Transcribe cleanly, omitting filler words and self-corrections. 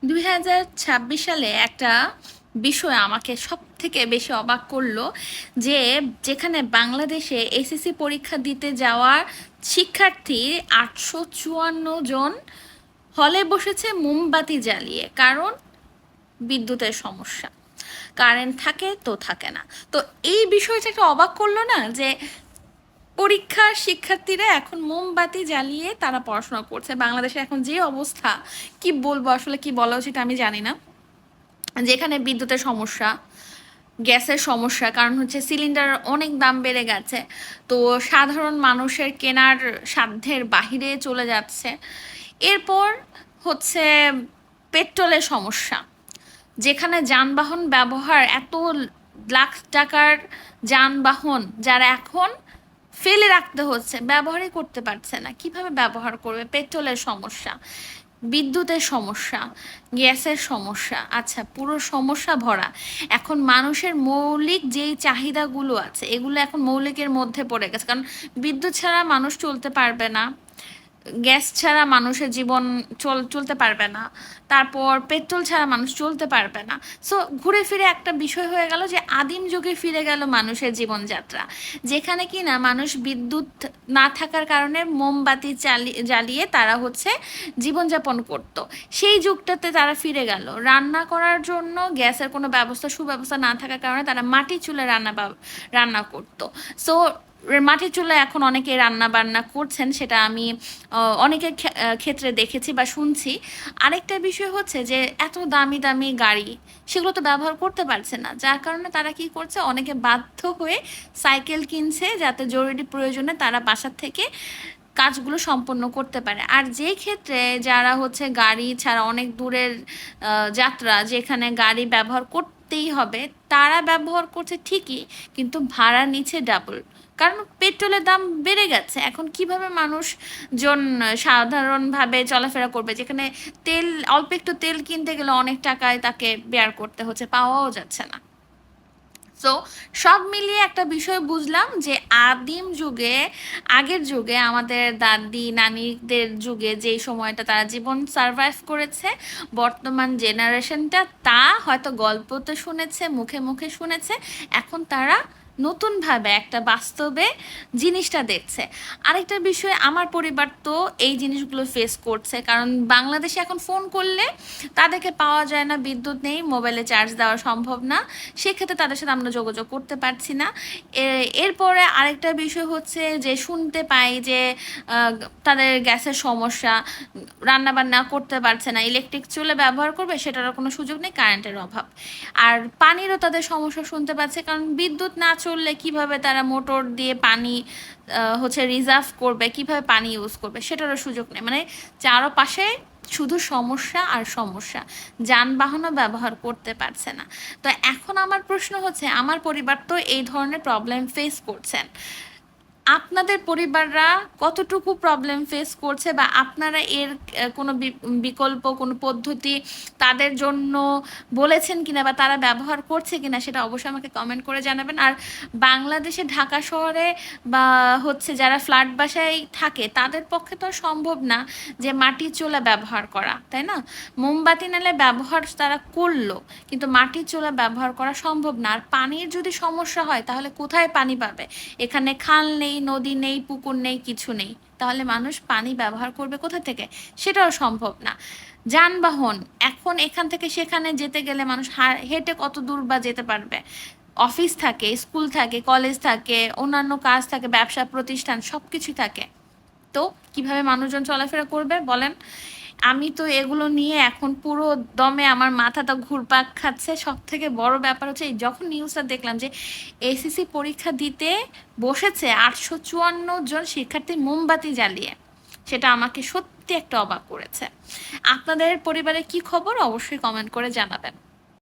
2026 সালে একটা বিষয় আমাকে সব থেকে বেশি অবাক করলো যে যেখানে বাংলাদেশে এসএসসি পরীক্ষা দিতে যাওয়ার শিক্ষার্থী 854 জন হলে বসেছে মোমবাতি জ্বালিয়ে। কারণ বিদ্যুতের সমস্যা, কারেন্ট থাকে তো থাকে না। তো এই বিষয়টা একটা অবাক করলো না যে পরীক্ষার শিক্ষার্থীরা এখন মোমবাতি জ্বালিয়ে তারা পড়াশোনা করছে। বাংলাদেশে এখন যে অবস্থা, কি বলবো, আসলে কি বলা উচিত আমি জানি না। যেখানে বিদ্যুতের সমস্যা, গ্যাসের সমস্যা, কারণ হচ্ছে সিলিন্ডার অনেক দাম বেড়ে গেছে, তো সাধারণ মানুষের কেনার সাধ্যের বাহিরে চলে যাচ্ছে। এরপর হচ্ছে পেট্রোলের সমস্যা, যেখানে যানবাহন ব্যবহার এত লাখ টাকার যানবাহন যারা এখন ফেলে রাখতে হচ্ছে, ব্যবহারই করতে পারছে না, কিভাবে ব্যবহার করবে। পেট্রোলের সমস্যা, বিদ্যুতের সমস্যা, গ্যাসের সমস্যা, আচ্ছা পুরো সমস্যা ভরা। এখন মানুষের মৌলিক যেই চাহিদাগুলো আছে এগুলো এখন মৌলিকের মধ্যে পড়ে গেছে, কারণ বিদ্যুৎ ছাড়া মানুষ চলতে পারবে না, গ্যাস ছাড়া মানুষের জীবন চলতে পারবে না, তারপর পেট্রোল ছাড়া মানুষ চলতে পারবে না। সো ঘুরে ফিরে একটা বিষয় হয়ে গেল যে আদিম যুগে ফিরে গেল মানুষের জীবনযাত্রা, যেখানে কি না মানুষ বিদ্যুৎ না থাকার কারণে মোমবাতি জ্বালিয়ে তারা হচ্ছে জীবনযাপন করত। সেই যুগটাতে তারা ফিরে গেল। রান্না করার জন্য গ্যাসের কোনো সুব্যবস্থা না থাকার কারণে তারা মাটির চুলায় রান্না করতো। সো মাটির চুলায় এখন অনেকে রান্না বান্না করছেন, সেটা আমি অনেকের ক্ষেত্রে দেখেছি বা শুনছি। আরেকটা বিষয় হচ্ছে যে এত দামি দামি গাড়ি সেগুলো তো ব্যবহার করতে পারছে না, যার কারণে তারা কি করছে, অনেকে বাধ্য হয়ে সাইকেল কিনছে যাতে জরুরি প্রয়োজনে তারা বাসার থেকে কাজগুলো সম্পন্ন করতে পারে। আর যে ক্ষেত্রে যারা হচ্ছে গাড়ি ছাড়া অনেক দূরের যাত্রা, যেখানে গাড়ি ব্যবহার করতেই হবে, তারা ব্যবহার করছে ঠিকই, কিন্তু ভাড়া নিচ্ছে ডাবল, কারণ পেট্রোলের দাম বেড়ে গেছে। এখন কিভাবে মানুষজন সাধারণভাবে চলাফেরা করবে, যেখানে তেল, অল্প একটু তেল কিনতে গেলে অনেক টাকায় তাকে বেয়ার করতে হচ্ছে, পাওয়াও যাচ্ছে না। সো সব মিলিয়ে একটা বিষয় বুঝলাম যে আদিম যুগে, আগের যুগে, আমাদের দাদি নানিদের যুগে যেই সময়টা তারা জীবন সারভাইভ করেছে, বর্তমান জেনারেশনটা তা হয়তো গল্পতে শুনেছে, মুখে মুখে শুনেছে, এখন তারা নতুনভাবে একটা বাস্তবে জিনিসটা দেখছে। আরেকটা বিষয়, আমার পরিবার তো এই জিনিসগুলো ফেস করছে, কারণ বাংলাদেশে এখন ফোন করলে তাদেরকে পাওয়া যায় না, বিদ্যুৎ নেই, মোবাইলে চার্জ দেওয়া সম্ভব না, সেক্ষেত্রে তাদের সাথে আমরা যোগাযোগ করতে পারছি না। এরপরে আরেকটা বিষয় হচ্ছে যে শুনতে পাই যে তাদের গ্যাসের সমস্যা, রান্না বান্না করতে পারছে না, ইলেকট্রিক চুলে ব্যবহার করবে সেটারও কোনো সুযোগ নেই, কারেন্টের অভাব। আর পানিরও তাদের সমস্যা শুনতে পাচ্ছে, কারণ বিদ্যুৎ না চললে কিভাবে তারা মোটর দিয়ে পানি হচ্ছে রিজার্ভ করবে, কিভাবে পানি ইউজ করবে সেটারও সুযোগ নেই। মানে চারপাশে শুধু সমস্যা আর সমস্যা, যানবাহনও ব্যবহার করতে পারছে না। তো এখন আমার প্রশ্ন হচ্ছে, আমার পরিবার তো এই ধরনের প্রবলেম ফেস করছেন, আপনাদের পরিবাররা কতটুকু প্রবলেম ফেস করছে, বা আপনারা এর কোনো বিকল্প কোনো পদ্ধতি তাদের জন্য বলেছেন কিনা বা তারা ব্যবহার করছে কিনা, সেটা অবশ্যই আমাকে কমেন্ট করে জানাবেন। আর বাংলাদেশে ঢাকা শহরে বা হচ্ছে যারা ফ্ল্যাট বাসায় থাকে তাদের পক্ষে তো সম্ভব না যে মাটির চুলা ব্যবহার করা, তাই না? মোমবাতি নালে ব্যবহার তারা করলো, কিন্তু মাটির চুলা ব্যবহার করা সম্ভব না। আর পানির যদি সমস্যা হয় তাহলে কোথায় পানি পাবে? এখানে খাল নেই, নদী নেই, পুকুর নেই, কিছু নেই, তাহলে মানুষ পানি ব্যবহার করবে কোথা থেকে? সেটাও সম্ভব না। যানবাহন, এখন এখান থেকে সেখানে যেতে গেলে মানুষ হেঁটে কত দূর বা যেতে পারবে? অফিস থাকে, স্কুল থাকে, কলেজ থাকে, অন্যান্য কাজ থাকে, ব্যবসা প্রতিষ্ঠান সব কিছু থাকে, তো কিভাবে মানুষজন চলাফেরা করবে বলেন? আমি তো এগুলো নিয়ে এখন পুরো দমে আমার মাথাটা ঘুরপাক খাচ্ছে। সব থেকে বড় ব্যাপার হচ্ছে, এই যখন নিউজটা দেখলাম যে এসএসসি পরীক্ষা দিতে বসেছে 854 জন শিক্ষার্থী মোমবাতি জ্বালিয়ে, সেটা আমাকে সত্যি একটা অবাক করেছে। আপনাদের পরিবারে কি খবর অবশ্যই কমেন্ট করে জানাবেন।